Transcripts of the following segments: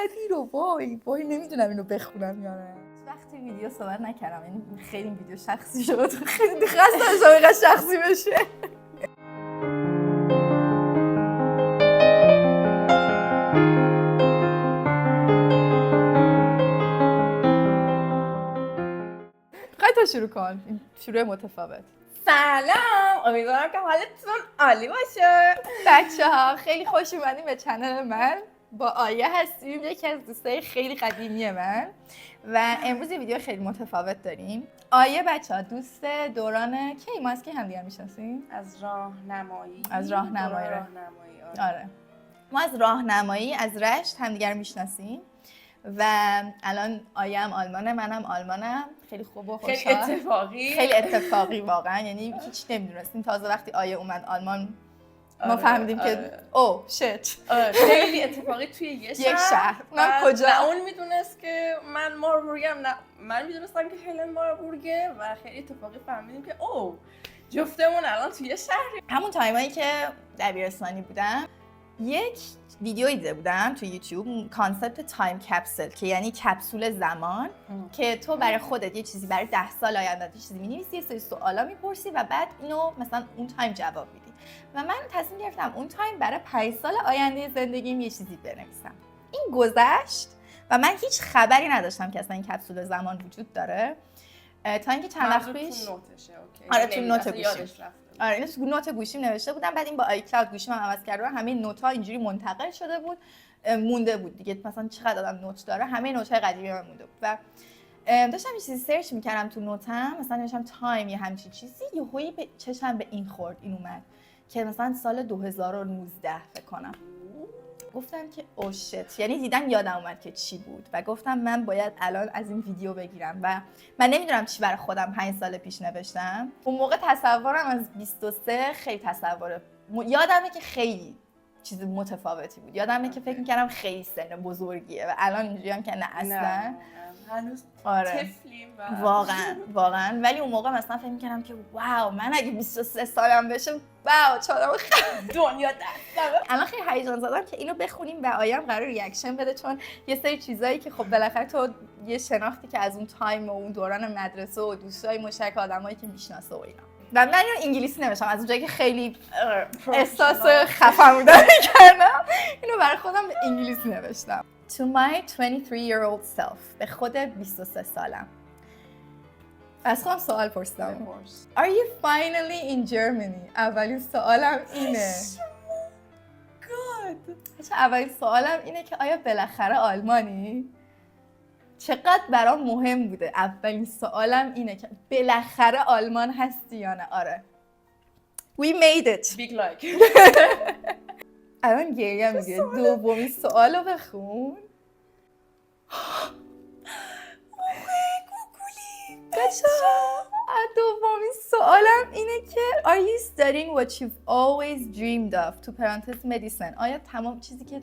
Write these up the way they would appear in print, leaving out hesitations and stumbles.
بدی رو وای نمیدونم اینو بخونم یا نه. وقتی ویدیو صحبت نکردم، یعنی خیلی ویدیو شخصی شد، خیلی خسته شدم اینقدر شخصی بشه. خیلی شروع کن، این شروع متفاوت. سلام، امیدوارم که حالتون عالی باشه. بچه‌ها خیلی خوش اومدین به چنل من. با آیه هستیم، یکی از دوستای خیلی قدیمی من و امروز یه ویدیو خیلی متفاوت داریم. آیه بچه‌ها دوست دوران کی ما از کی همدیگه میشناسیم؟ از راهنمایی. آره. ما از راهنمایی از رشت همدیگه رو میشناسیم و الان آیه هم آلمانه، منم آلمانم. خیلی خوب و خوشحال. خیلی اتفاقی واقعا، یعنی هیچ نمیدونستیم. تازه وقتی آیه اومد آلمان ما فهمیدیم که او شت خیلی اتفاقی توی یک شهر. نه کجا؟ نه اون میدونست که من ماربورگم، نه من میدونستم که هلن ماربورگه و خیلی اتفاقی فهمیدیم که او جفتمون الان توی شهری. همون تایمایی که دبیرستانی بودم یک ویدیو دیده بودم تو یوتیوب، کانسپت تایم کپسول، که یعنی کپسول زمان که تو برای خودت یه چیزی برای 10 سال آینده یه چیزی می‌نویسی، یه سری سوالا می‌پرسی و بعد اینو مثلا اون تایم جواب میدی. و من تصمیم گرفتم اون تایم برای 5 سال آینده زندگیم یه چیزی بنویسم. این گذشت و من هیچ خبری نداشتم که اصلا این کپسول زمان وجود داره تا اینکه چند وقت پیش آره تو نوت گوشیم اینو تو نوت گوشیم نوشته بودم. بعد این با آیکلاود گوشیم هم عوض کرده و همه نوت‌ها اینجوری منتقل شده بود، مونده بود دیگه. مثلا چقدر آدم نوت داره، همه نوت‌های قدیمی من مونده بود و داشتم یه چیزی سرچ می‌کردم تو نوتم، مثلا نوشتم تایم یا همچین چیزی، یهویی به چشم به این خورد، این اومد که مثلا سال 2019 فکر کنم. گفتم که او شت، یعنی دیدم یادم اومد که چی بود و گفتم من باید الان از این ویدیو بگیرم. و من نمیدونم چی برای خودم 5 سال پیش نوشتم. اون موقع تصورم از 23 خیلی تصوره، یادمه که خیلی چیز متفاوتی بود. یادمه که فکر می‌کردم خیلی سن بزرگیه و الان اینجوریام که نه اصلا هنوز آره. طفلیم واقعا ولی اون موقع مثلا فکر می‌کردم که واو من اگه 23 سالم بشه واو چقدر دنیا دستم. الان خیلی هیجان زدم که اینو بخونیم و آیه هم قرار ریاکشن بده، چون یه سری چیزایی که خب بالاخره تو یه شناختی که از اون تایم و اون دوران مدرسه و دوستای مشترک آدمایی که میشناسه و اینا. و من اینو انگلیسی نوشتم از اونجایی که خیلی احساس خفم بودم کردم، اینو برای خودم به انگلیسی نوشتم. To my 23-year-old self، به خود 23 سالم. از خودم سوال پرسیدم. Are you finally in Germany؟ اولین سوالم اینه. اولین سوالم اینه که آیا بالاخره آلمانی؟ چقدر برام مهم بوده. اولین سوالم اینه که بالاخره آلمان هستی یا نه؟ آره. We made it. Big like. الان گریه میگه. دومین سوالو بخون. دومین سوالم اینه که Are you studying what you've always dreamed of؟ تو پرانتز مدیسن. آیا تمام چیزی که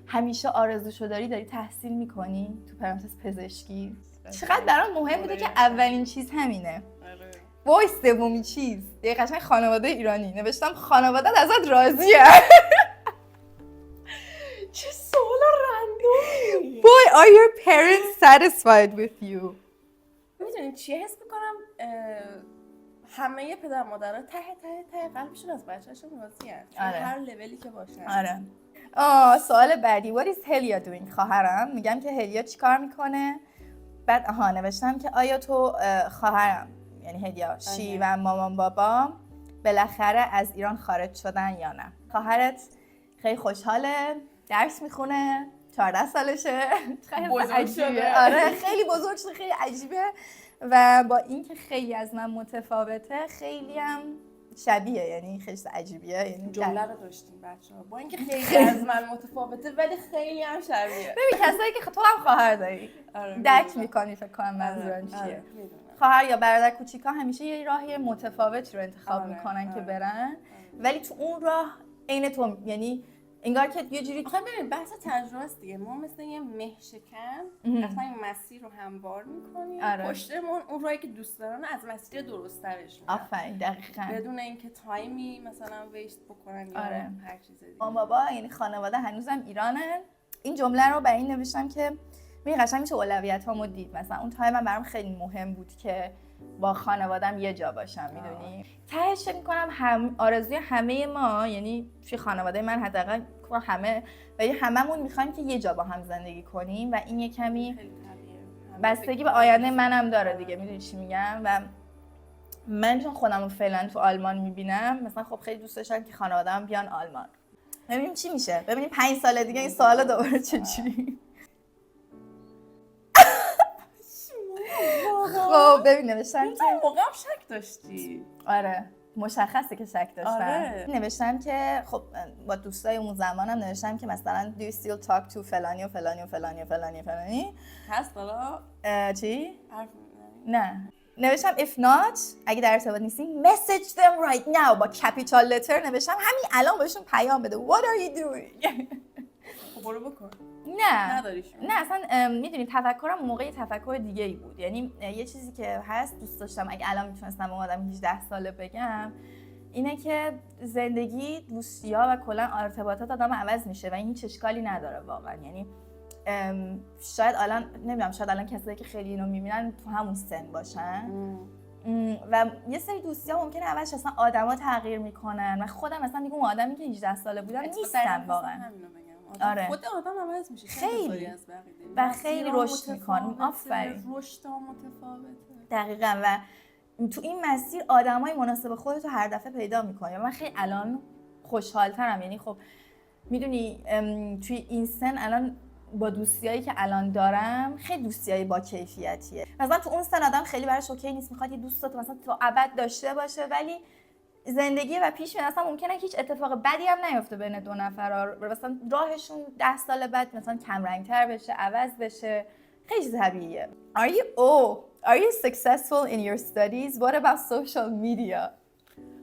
همیشه آرزوشو داری تحصیل میکنی؟ تو پرانتز پزشکی. چقدر برام مهم بوده که اولین چیز همینه. وای سومین چیز دیگه قشنگ خانواده ایرانی نوشتم. خانواده‌ت ازت راضیه؟ چه سوال رندومی. Boy are your parents satisfied with you؟ میدونی چیه حس میکنم همه پدر مادرها ته قلبشون از بچه‌شون راضی‌ان. هر لولی که باشن. آره. سوال بعدی What is Helia doing؟ خواهرم. میگم که هلیا چی کار میکنه؟ بعد نوشتم که آیا تو خواهرم یعنی هلیا شی و مامان بابا بالاخره از ایران خارج شدن یا نه؟ خواهرت خیلی خوشحاله، درس میخونه، 14 سالشه، خیلی عجیبه. آره خیلی بزرگ شده، خیلی عجیبه و با اینکه خیلی از من متفاوته خیلی هم شبیه، یعنی خیلی عجیبیه. یعنی جمله رو داشتیم بچه‌ها، با اینکه خیلی از من متفاوته ولی خیلی هم شبیه. ببین کسایی که تو هم خواهر داری درک میکنی فکر کنم منظورم چیه. خواهر یا برادر کوچیکا همیشه یه راهی متفاوتی رو انتخاب میکنن که برن، ولی تو اون راه عین تو، یعنی انگار که یه جوری آخه ببین بحث تجربه است دیگه. ما مثل یه مه شکن اصلا این مسیر رو هموار می‌کنیم. پشتمون اون راهی که دوست دارن از مسیر درست‌ترش میرن. آفرین دقیقاً. بدون اینکه تایمی مثلا ویست بکنن یا هر چیز دیگه. بابا یعنی خانواده هنوزم ایرانن. این جمله رو برای این نوشتم که ببین قشنگ میشه اولویتامو دید. مثلا اون تایم من برام خیلی مهم بود که با خانوادم یه جا باشم، میدونی. تهش فکر می‌کنم آرزوی همه ما، یعنی توی خانواده من حداقل هممون می‌خوایم که یه جا با هم زندگی کنیم و این یه کمی بستگی به آینده منم داره دیگه، میدونی چی میگم. و من چون خودم رو فعلا تو آلمان میبینم، مثلا خب خیلی دوست داشتم که خانواده‌ام بیان آلمان. ببینیم چی میشه، ببینیم 5 سال دیگه این سوالا دوباره چجوری. خب ببین نوشتم که موقع هم شک داشتی. آره مشخصه که شک داشتم. آره. نوشتم که خب با دوستای اون زمانم نوشتم که مثلا do you still talk to فلانی و فلانی و فلانی و فلانی و فلانی هست حالا چی؟ نه نوشتم if not اگه در ارتباط نیستی message them right now با capital letter نوشتم همین الان بهشون پیام بده what are you doing. خب برو بکن. نه نداریشون. نه اصلا میدونی تفکرم اون موقع یه تفکر دیگه ای بود. یعنی یه چیزی که هست دوست داشتم اگه الان میتونستم اون آدم 18 ساله بگم اینه که زندگی، دوستی‌ها و کلا ارتباطات آدم عوض میشه و این هیچ اشکالی نداره واقعا. یعنی شاید الان نمیدونم، شاید الان کسایی که خیلی اینو میبینن تو همون سن باشن و یه سری دوستی‌ها ممکنه اولش اصلا آدما تغییر میکنن و خودم مثلا دیگه اون آدمی که 18 ساله بودم نیستم واقعا. آره. خود آدم عوض میشه خیلی از بقیه و خیلی رشد میکنه. آفرین. رشد متفاوته. دقیقاً. و تو این مسیر آدمای مناسب خودت رو هر دفعه پیدا میکنی. من خیلی الان خوشحال‌ترم. یعنی خب میدونی توی این سن الان با دوستیایی که الان دارم خیلی دوستیای با کیفیتیه. مثلا تو اون سن آدم خیلی براش اوکی نیست، میخواد یه دوست مثلا تا ابد داشته باشه، ولی زندگی و پیش میاد اصلا ممکنه هیچ اتفاق بدی هم نیفته بین دو نفر، مثلا راهشون 10 سال بعد مثلا کم رنگ‌تر بشه، عوض بشه. خیلی طبیعیه. Are you successful in your studies? What about social media?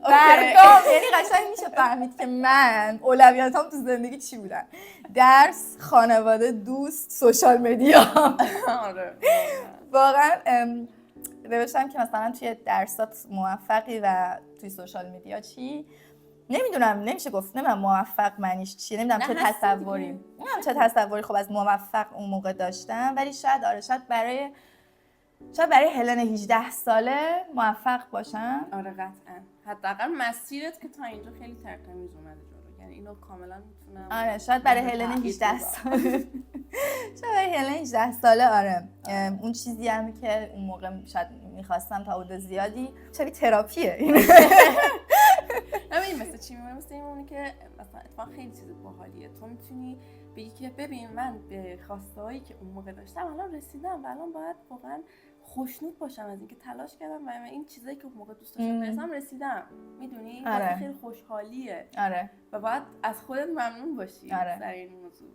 برگام یعنی قشنگ میشه فهمید که من اولویتام تو زندگی چی بودن. درس، خانواده، دوست، سوشال مدیا. آره. واقعا نوشتم که مثلا توی درسات موفقی و توی سوشال مدیا چی؟ نمیدونم، نمیشه گفت، نمیدونم موفق معنیش چیه، نمیدونم چه تصوری خب از موفق اون موقع داشتم، ولی شاید برای هلن 18 ساله موفق باشم. آره قطعا. حداقل مسیرت که تا اینجا خیلی ترتمیز اومده جلو، یعنی اینو کاملا میتونم. آره شاید برای هلن 18 ساله آره اون چیزی هم که اون موقع شاید میخواستم تا حدود زیادی شبیه تراپیه. همین مثل چی میمونه؟ مثل اینه که مثلا اتفاقا خیلی چیز باحالیه. تو میتونی بگی که ببین من به خواسته‌هایی که اون موقع داشتم الان رسیدم و الان باید واقعا خوشنود باشم از اینکه تلاش کردم و این چیزایی که اون موقع دوست داشتم برسم رسیدم. میدونی؟ آره. خیلی خوشحالیه. آره. و باید از خودت ممنون باشی. آره. در این موضوع.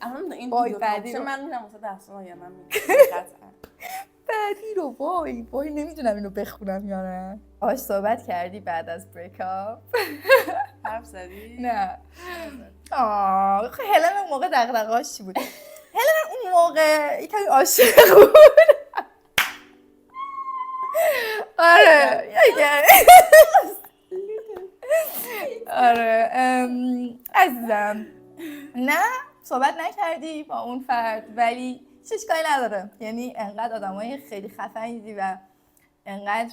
الان این وای ویدیو بعدی رو من میرم واسه درسام آینده‌ام قطعا. بعدی رو وای نمیدونم اینو بخونم یا نه. باهاش صحبت کردی بعد از بریک اپ؟ حرف زدی؟ نه. هلن اون موقع دغدغه‌اش چی بود؟ هلن اون موقع یکم عاشق بود. آره آره عزیزم نه صحبت نکردی با اون فرد، ولی هیچ اشکالی نداره. یعنی انقدر آدمای خیلی خفنی و انقدر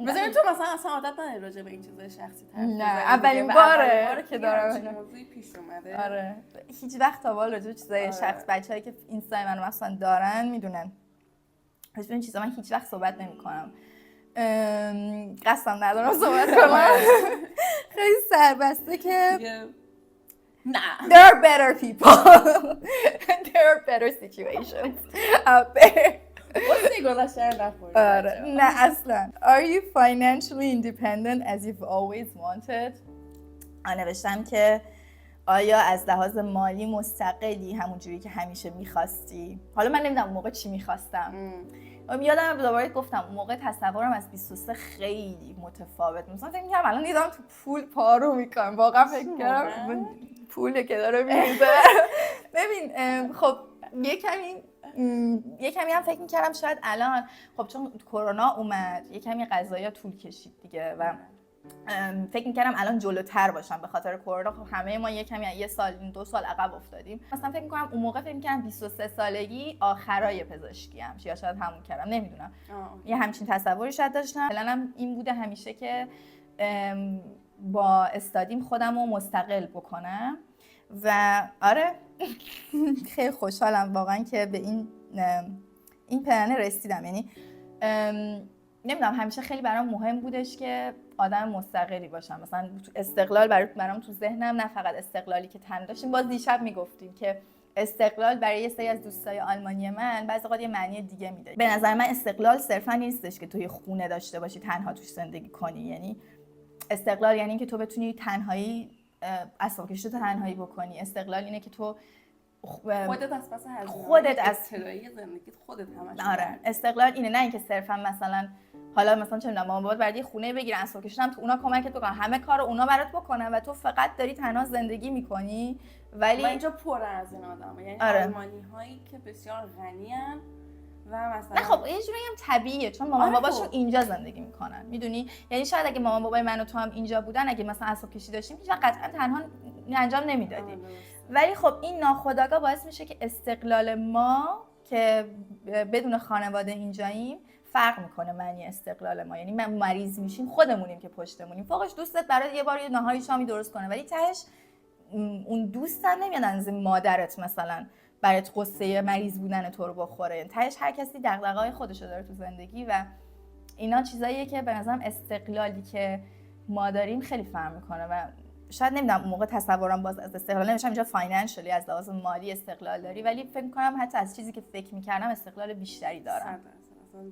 مثلا تو مثلا اصلا عادت نداری راجع به این چیزای شخصی طرف بزنی؟ نه اولین باره که دارم این موضوعی پیش اومده. آره هیچ وقت تا بالا راجع به چیزای شخص بچه‌ای که اینستای منو مثلا دارن میدونن راجع به این چیزا من هیچ وقت صحبت نمی‌کنم. قصدم ندارم صحبت کنم. خیلی سربسته که نه there are better people. there are better situations out there. واسه گذشته نخوری. نه اصلا. Are you financially independent as you've always wanted? نوشتم که آیا از لحاظ مالی مستقلی همونجوری که همیشه می‌خواستی؟ حالا من نمیدونم اون موقع چی می‌خواستم. یادم دوباره گفتم اون موقع تصورم از 23 خیلی متفاوت. مثلا فکر می‌کردم الان دیدم تو پول پارو می‌کنم. واقعا فکر کردم پولی که داره می‌ریزه. ببین خب یه کمی هم فکر می‌کردم شاید الان خب چون کرونا اومد یه کمی قضایا طول کشید دیگه و فکر می‌کردم الان جلوتر باشم به خاطر کرونا. خب همه ما یه سال 2 سال عقب افتادیم. مثلا فکر می‌کنم اون موقع فکر می‌کردم 23 سالگی آخرای پزشکی‌ام، یا شاید همون کردم، نمیدونم. یه همچین تصوری شاید داشتم. پلنم این بوده همیشه که با استادیم خودم رو مستقل بکنم و آره خیلی خوشحالم واقعا که به این پلن رسیدم. یعنی نمیدونم همیشه خیلی برام مهم بودش که آدم مستقلی باشم. مثلا استقلال برام تو ذهنم، نه فقط استقلالی که تن داشتیم. باز دیشب میگفتیم که استقلال برای یه سری از دوستای آلمانی من بعضی وقت یه معنی دیگه میده. به نظر من استقلال صرفا نیستش که توی خونه داشته باشی تنها توش زندگی کنی. یعنی استقلال یعنی که تو بتونی تنهایی اسباب‌کشی تو تنهایی بکنی. استقلال اینه که تو خودت از پس خودت از ابتدایی زندگیت خودت همش. آره استقلال اینه، نه اینکه صرفا مثلا حالا مثلا چه میدونم مامان بابات برات یه خونه بگیرن، اسباب‌کشی هم تو اونا کمکت بکنن، همه کارو اونا برات بکنن و تو فقط داری تنها زندگی میکنی. ولی اینجا پر از این آدم‌ها، یعنی آره. آلمانی‌هایی که بسیار غنی‌ان و مثلا نه خب یه جوری هم طبیعیه چون مامان باباشون اینجا زندگی میکنن، میدونی. یعنی شاید اگه مامان بابای من و تو هم اینجا بودن، اگه مثلا اسباب‌کشی داشتیم هیچ وقت قطعا تنها انجام نمیدادیم. ولی خب این ناخودآگاه باعث میشه که استقلال ما که بدون خانواده اینجاییم فرق میکنه معنی استقلال ما. یعنی من مریض میشیم خودمونیم که پشتمونیم، فوقش دوستت برای یه بار یه ناهاری شامی درست کنه، ولی تهش اون دوستن نمیاد از مادرت مثلا برات قصه مریض بودن تو رو بخوره. یعنی تهش هر کسی دغدغه‌های خودشو داره تو زندگی و اینا چیزاییه که به نظرم استقلالی که ما داریم خیلی فرق میکنه و شاید نمیدونم اون موقع تصورم باز از استقلال نمیشم اینجا فاینانشلی از لحاظ مالی استقلال داری، ولی فکر میکنم حتی از چیزی که فکر میکردم استقلال بیشتری دارم.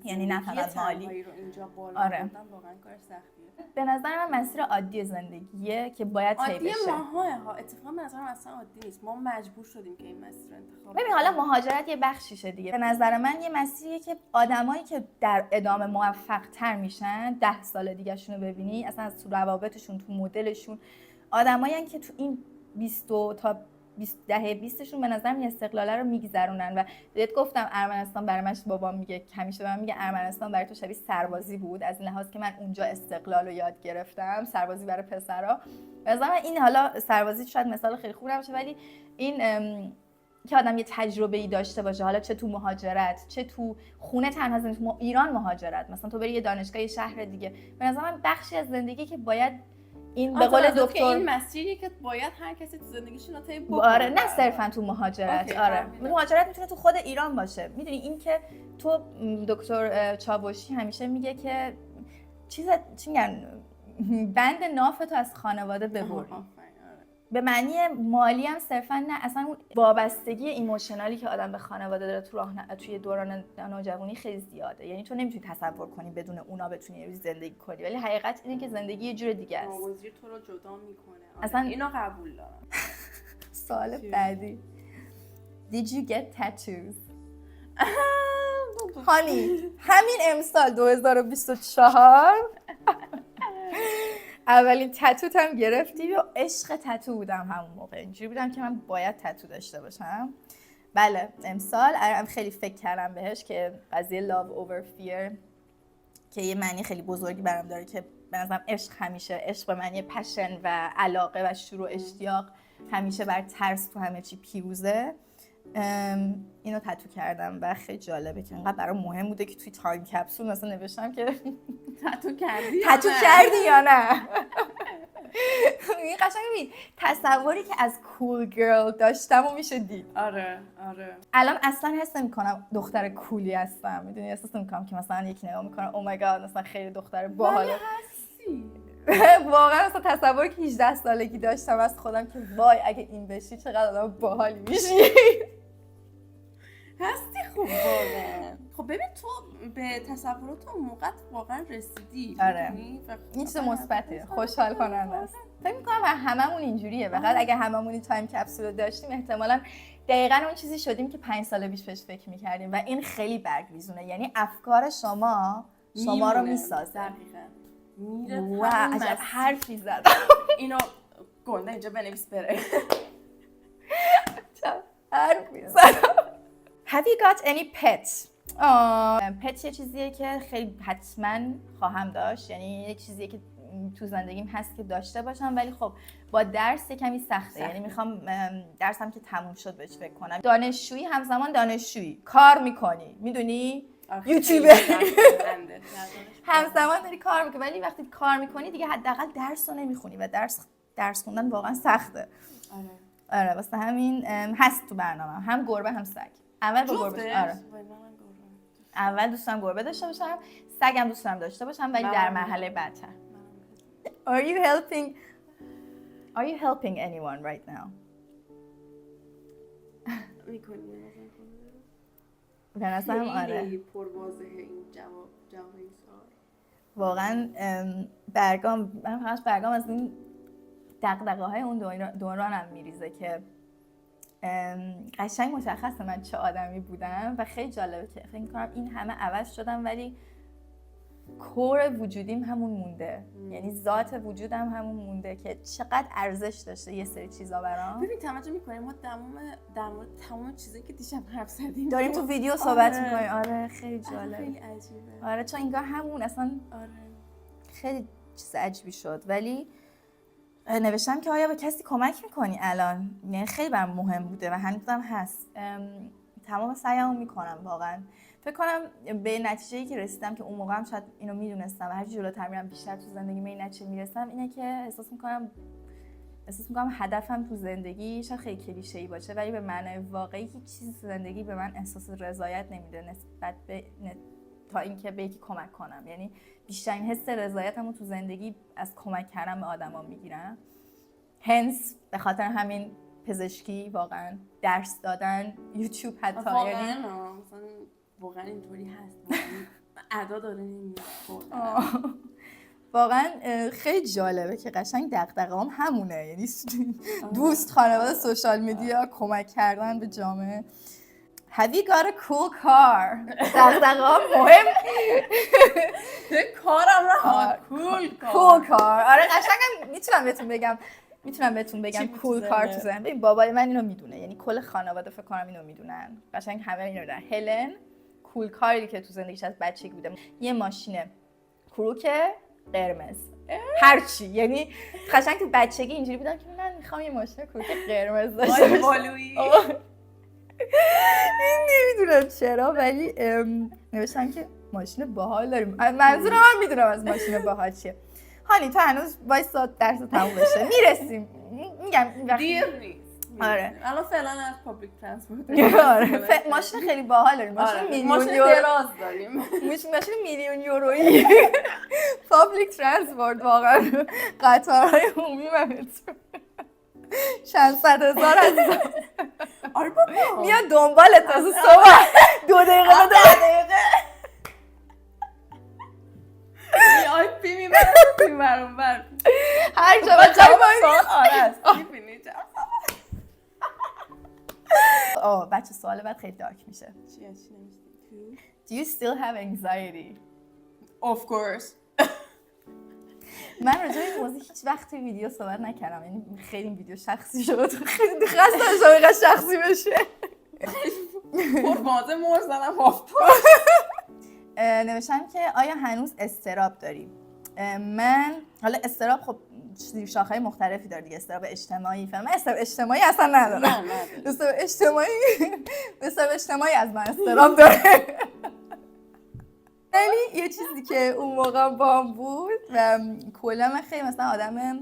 یعنی نه فقط مالی. رو اینجا بالا آره. بردن واقعا کار سختیه. به نظر من مسیر عادی زندگیه که باید طی بشه. عادی ماها ها اتفاقا به نظرم اصلا عادی نیست. ما مجبور شدیم که این مسیر رو انتخاب ببین حالا مهاجرت یه بخشیشه دیگه. به نظر من یه مسیریه که آدمایی که در ادامه موفق تر میشن 10 سال دیگه‌شون رو ببینی اصلا از تو روابطشون، تو مدلشون، آدمایی که تو این 20 تا 20 به نظر این استقلاله رو میگذرونن. و بهت گفتم ارمنستان برای من، بابام میگه همیشه به من میگه ارمنستان برای تو شبیه سربازی بود، از این لحاظ که من اونجا استقلال رو یاد گرفتم، سربازی برای پسرا. به نظر من این حالا سربازی شاید مثال خیلی خوب نباشه، ولی این که آدم یه تجربه‌ای داشته باشه، حالا چه تو مهاجرت چه تو خونه تنها زندگی، تو ایران مهاجرت، مثلا تو بری یه دانشگاه یه شهر دیگه، به نظر من بخشی از زندگی که باید این به قول دکتر این مسیری که باید هر کسی تو زندگیش رو طی بکنه. آره نه صرفا تو مهاجرت. آره مهاجرت میتونه تو خود ایران باشه. میدونی این که تو دکتر چاوشی همیشه میگه که چی میگن بند نافتو از خانواده ببری. به معنی مالی هم صرفا نه، اصلا اون وابستگی ایموشنالی که آدم به خانواده داره توی دوران نوجوانی خیلی زیاده. یعنی تو نمیتونی تصور کنی بدون اونا بتونی یه روز زندگی کنی، ولی حقیقت اینه که زندگی یه جور دیگه است. ناگزیر تو رو جدا میکنه. اصلا اینو قبول دارم. سوال بعدی Did you get tattoos؟ هانی همین امسال 2024 اولین تتوت هم گرفتی و عشق تتو بودم همون موقع. اینجوری بودم که من باید تتو داشته باشم. بله امسال خیلی فکر کردم بهش که قضیه love over fear که یه معنی خیلی بزرگی برام داره که به نظرم عشق همیشه، عشق به معنی پشن و علاقه و شور و اشتیاق همیشه بر ترس تو همه چی پیروزه. اینو تتو کردم و خیلی جالبه که انقدر برام مهم بوده که توی تایم کپسول مثلا نوشتم که تتو کردی یا نه. این قشنگ ببین تصوری که از کول گرل داشتم و میشه دید. آره الان اصلا حس نمی‌کنم دختر کولی هستم، میدونی، احساس نمی‌کنم که مثلا یکی نگاه می‌کنه او مای گاد مثلا خیلی دختر باحاله. واقعا مثلا تصوری که 18 سالگی داشتم از خودم که وای اگه این بشی چقدر آدم باحالی میشی. هستی خوب واقعا. خب ببین تو به تصورات اون موقع واقعا رسیدی. آره این چیز مثبته، خوشحال کننده است. فکر می‌کنم هممون اینجوریه. فقط اگه هممون این تایم کپسول رو داشتیم احتمالاً دقیقاً اون چیزی شدیم که 5 سال پیش بهش فکر می‌کردیم و این خیلی برگریزونه. یعنی افکار شما رو میسازه. دقیقاً. و عجب حرفی زد. اینو گنده اینجا بنویس بره. چه حرفی زد. Have you got any pets؟ پت یه چیزیه که خیلی حتما خواهم داشت. یعنی یه چیزیه که تو زندگیم هست که داشته باشم، ولی خب با درس کمی سخته. یعنی میخوام درسم که تموم شد بهش فکر کنم. دانشجویی همزمان دانشجویی کار میکنی، میدونی یوتیوبر همزمان داری کار میکنی، ولی وقتی کار میکنی دیگه حداقل درس رو نمیخونی و درس خوندن واقعا سخته. آره واسه همین هست تو برنامه هم گربه هم سگ. اول با گربه. آره اول دوست دارم گربه داشته باشم، سگم دوست دارم داشته باشم، ولی در مرحله بعدتر. Are you helping anyone right now? میکنی به نظرم آره. خیلی پرواضحه این جواب این سوال. واقعا من برگام از این دغدغه‌های اون دورانم میریزه که قشنگ مشخصه من چه آدمی بودم و خیلی جالبه که فکر می‌کنم این همه عوض شدم ولی کور وجودیم همون مونده. یعنی ذات وجودم همون مونده که چقدر ارزش داشته یه سری چیزا برام. ببین توجه می‌کنیم ما در مورد تمام چیزایی که دیشب حرف زدیم داریم تو ویدیو صحبت می‌کنیم. آره خیلی جالب. خیلی عجیبه. آره چون انگار همون اصلا خیلی چیز عجیبی شد. ولی نوشتم که آیا به کسی کمک میکنی الان؟ یعنی خیلی برام مهم بوده و هنوزم هست. تمام سعیمو میکنم واقعا. فکر کنم به نتیجه‌ای که رسیدم که اون موقع هم شاید اینو میدونستم و هر چی جلوتر میرم بیشتر تو زندگی به این نتیجه میرسم اینه که احساس میکنم هدفم تو زندگی شاید خیلی کلیشه‌ای باشه ولی به معنای واقعی هیچ چیزی تو زندگی به من احساس رضایت نمیده نسبت به تا اینکه به یکی کمک کنم. یعنی بیشترین حس رضایتمو تو زندگی از کمک کردن به آدما میگیرم. هنس به خاطر همین پزشکی، واقعا درس دادن، یوتیوب حتی. یعنی واقعا اینطوری هست. ادا داره نمیاد. واقعا خیلی جالبه که قشنگ دغدغه‌ام همونه. یعنی دوست، خانواده، سوشال میدیا، کمک کردن به جامعه. Have you got a cool car؟ دغدغه‌ام مهم. کارم راه cool car. آره قشنگم میتونم بهتون بگم cool car تو زندگی. ببین بابای من اینو میدونه، یعنی کل خانواده فکر کنم اینو میدونن. قشنگ همه اینو میدونن. هلن cool کاری که تو زندگیش از بچگی بوده یه ماشین کروک قرمز. هرچی، یعنی قشنگ تو بچگی اینجوری بودم که من میخوام یه ماشین کروک قرمز داشته باشم. این نمیدونم چرا ولی نوشتم که ماشین باحال داریم. منظورم هم میدونم از ماشین باحال چیه. هانی تو هنوز وایسا درس تموم بشه میرسیم. میگم دیر نیست. آره الان فعلا از پابلیک ترانسپورت. آره ماشین خیلی باحال داریم. ماشین دراز داریم. ماشین میلیون یورویی. پابلیک ترانسپورت واقعا قطارهای عمومی و مترو چند صد هزار عزیزم. آره بابا میاد دنبالت از صبح 2 دقیقه تا 10 دقیقه آی پی میبرم بر هر جا بخوای آره میبینی بچه سوال بعد خیلی دارک میشه. چی نمیشتی؟ Do you still have anxiety? Of course. من راجع به این موضوع هیچ وقت توی ویدیو صحبت نکردم. یعنی خیلی این ویدیو شخصی شد. خیلی خسته شخصی بشه. پروازه مرزنم آف. نوشتم که آیا هنوز اضطراب داری؟ من حالا اضطراب خب شاخه‌های مختلفی داره دیگه. اضطراب اجتماعی، من اضطراب اجتماعی اصلا ندارم. اضطراب اجتماعی از من اضطراب داره. یعنی یه چیزی که اون موقع بام بود و کلا من خیلی مثلا آدم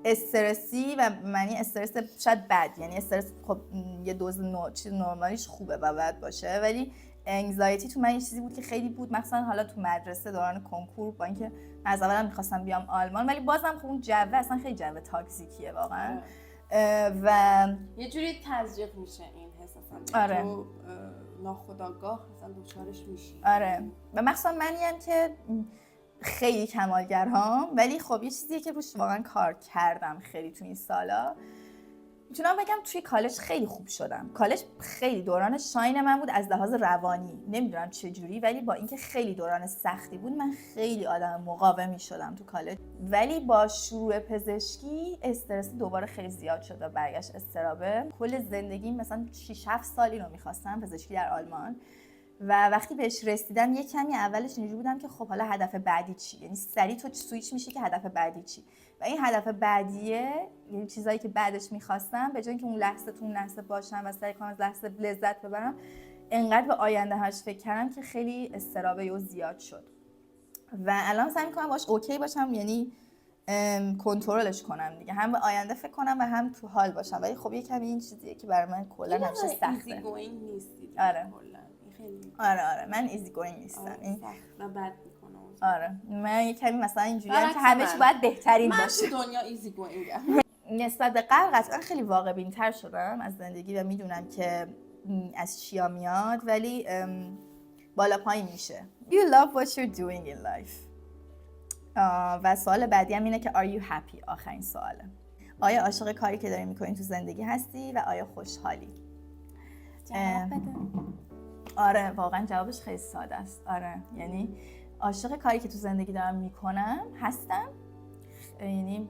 استرسی و معنی استرس شاید بد، یعنی استرس خب یه دوز چیز نرمالیش خوبه و بد باشه، ولی انگزایتی تو من یه چیزی بود که خیلی بود، مثلا حالا تو مدرسه دوران کنکور با اینکه من از اولم می‌خواستم بیام آلمان ولی بازم خب اون جوه اصلا خیلی جوه تاکسیکیه واقعا و یه جوری تزریق میشه این حس اصلا. آره. تو ناخودآگاه مثلا دوچارش میشی. آره و مثلا منیم که خیلی کمالگرام ولی خب یه چیزیه که روش واقعا کار کردم خیلی تو این سالا. میتونم بگم توی کالج خیلی خوب شدم. کالج خیلی دوران شاین من بود از لحاظ روانی، نمیدونم چه جوری، ولی با اینکه خیلی دوران سختی بود من خیلی آدم مقاومی شدم تو کالج. ولی با شروع پزشکی استرس دوباره خیلی زیاد شد و برگشت استرابه. کل زندگی مثلا 6-7 سال اینو می‌خواستم پزشکی در آلمان و وقتی بهش رسیدم یه کمی اولش اینجوری بودم که خب حالا هدف بعدی چی، یعنی سریع تو سویچ میشی که هدف بعدی چی و این هدف بعدیه، یعنی چیزایی که بعدش میخواستم به جای اینکه اون لحظه تو اون لحظه باشم و سعی کنم از لحظه لذت ببرم، انقدر به آینده هاش فکر کردم که خیلی استرابه و زیاد شد و الان سعی میکنم باش اوکی باشم، یعنی کنترلش کنم دیگه، هم به آینده فکر کنم و هم تو حال باشم، ولی خب یه کمی این چیزیه که برای من کلا همیشه سخته. ایزی گوینگ نیستی. آره. خیلی آره من ایزی گوینگ نیستم. این سخت و بد میکنه. آره من یه کمی مثلا اینجوریام که همه چی باید بهترین باشه. من تو دنیا ایزی گوینگم. نسبت به قبل قطعا خیلی واقع بین‌تر شدم از زندگی و میدونم که از چیا میاد، ولی بالا پایین میشه. You love what you're doing in life. و سوال بعدی هم اینه که are you happy؟ آخرین سواله. آیا عاشق کاری که داری میکنی تو زندگی هستی و آیا خوشحالی؟ جواب بده. آره واقعا جوابش خیلی ساده است. آره یعنی عاشق کاری که تو زندگی دارم میکنم هستم، یعنی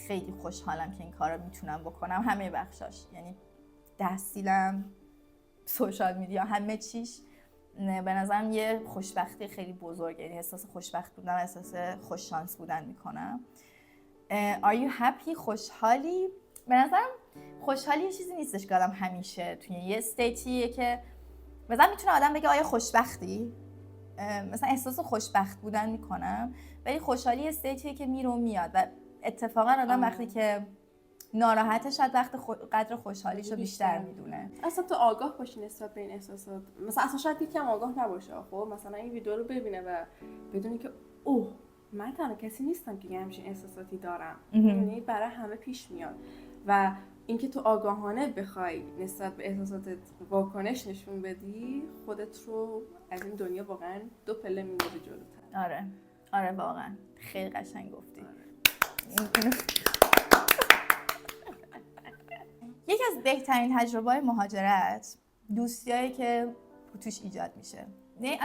خیلی خوشحالم که این کار رو میتونم بکنم، همه بخشاش، یعنی تحصیلم، سوشال میدیا، همه چیش به نظرم یه خوشبختی خیلی بزرگه، یعنی احساس خوشبخت بودن، احساس خوش شانس بودن میکنم. Are you happy؟ خوشحالی؟ به نظرم خوشحالی یه چیزی نیستش که آدم همیشه توی یه استیتیه که مثلا میتونه آدم بگه آیا خوشبختی؟ مثلا احساس خوشبخت بودن میکنم، ولی خوشحالی یه استیتیه که میره و میاد و اتفاقا آدم وقتی که ناراحته شاید قدر خوشحالیشو بیشتر میدونه. اصلا تو آگاه باشی نسبت به این احساسات. مثلا اصلا شاید یکم آگاه نباشه، خب مثلا این ویدیو رو ببینه و بدونی که اوه من تنها کسی نیستم که همچین احساساتی دارم، یعنی برای همه پیش میاد و اینکه تو آگاهانه بخوای نسبت به احساساتت واکنش نشون بدی، خودت رو از این دنیا واقعا 2 پله میندازی جلوتر. آره واقعا خیلی قشنگ گفتی. یکی از بهترین تجربه‌های مهاجرت دوستیایی که توش ایجاد میشه. نه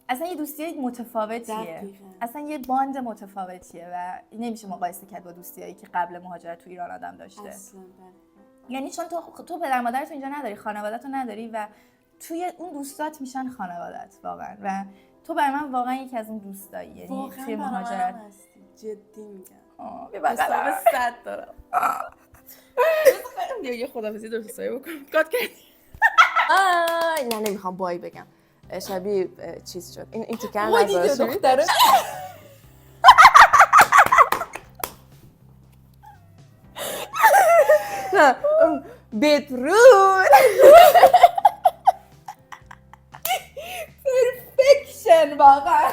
اصلا یه دوستی متفاوتیه. دقیقاً. اصلا یه باند متفاوتیه و نمیشه مقایسه کرد با دوستیایی که قبل مهاجرت تو ایران آدم داشته. اصلا یعنی چون تو پدر مادرت اینجا نداری، خانواده‌تو نداری و توی اون دوستات میشن خانواده‌ت واقعا و تو برای من واقعا یکی از اون دوستایی، یعنی توی مهاجرت جدی میگم. بی بقیه 100 دارم. یه خدافظی درست حسابی بکنم. کات کردی. نه نمیخوام بای بگم. شبیه چیز شد. این تیکه نذاشتی. دختره. نه بدرود. پرفکشن واقعا.